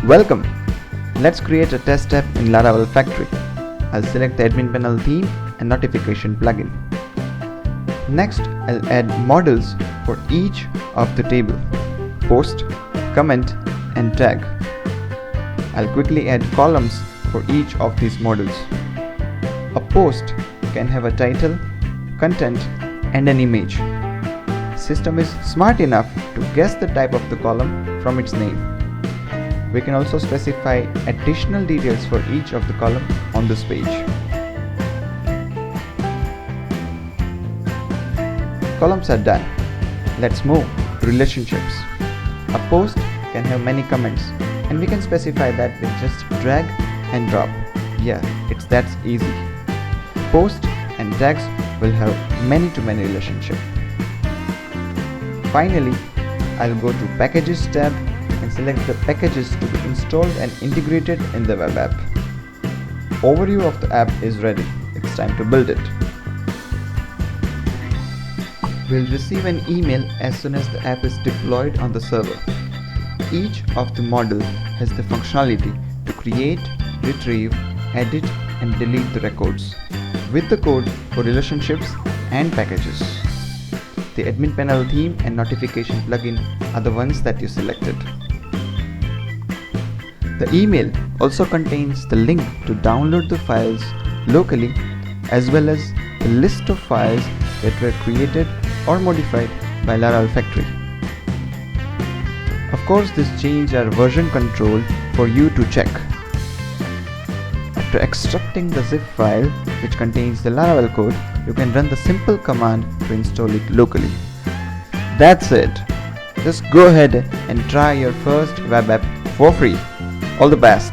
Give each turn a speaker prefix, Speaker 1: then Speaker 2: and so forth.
Speaker 1: Welcome! Let's create a test app in Laravel Factory. I'll select the admin panel theme and notification plugin. Next, I'll add models for each of the table: post, comment, and tag. I'll quickly add columns for each of these models. A post can have a title, content, and an image. System is smart enough to guess the type of the column from its name. We can also specify additional details for each of the column on this page. Columns are done. Let's move to relationships. A post can have many comments, and we can specify that with just drag and drop. Yeah, it's that easy. Post and tags will have many-to-many relationship. Finally, I'll go to Packages tab and select the packages to be installed and integrated in the web app. Overview of the app is ready. It's time to build it. We'll receive an email as soon as the app is deployed on the server. Each of the model has the functionality to create, retrieve, edit, and delete the records, with the code for relationships and packages. The admin panel theme and notification plugin are the ones that you selected. The email also contains the link to download the files locally, as well as the list of files that were created or modified by Laravel Factory. Of course, this change our version control for you to check. After extracting the zip file which contains the Laravel code, you can run the simple command to install it locally. That's it. Just go ahead and try your first web app for free. All the best.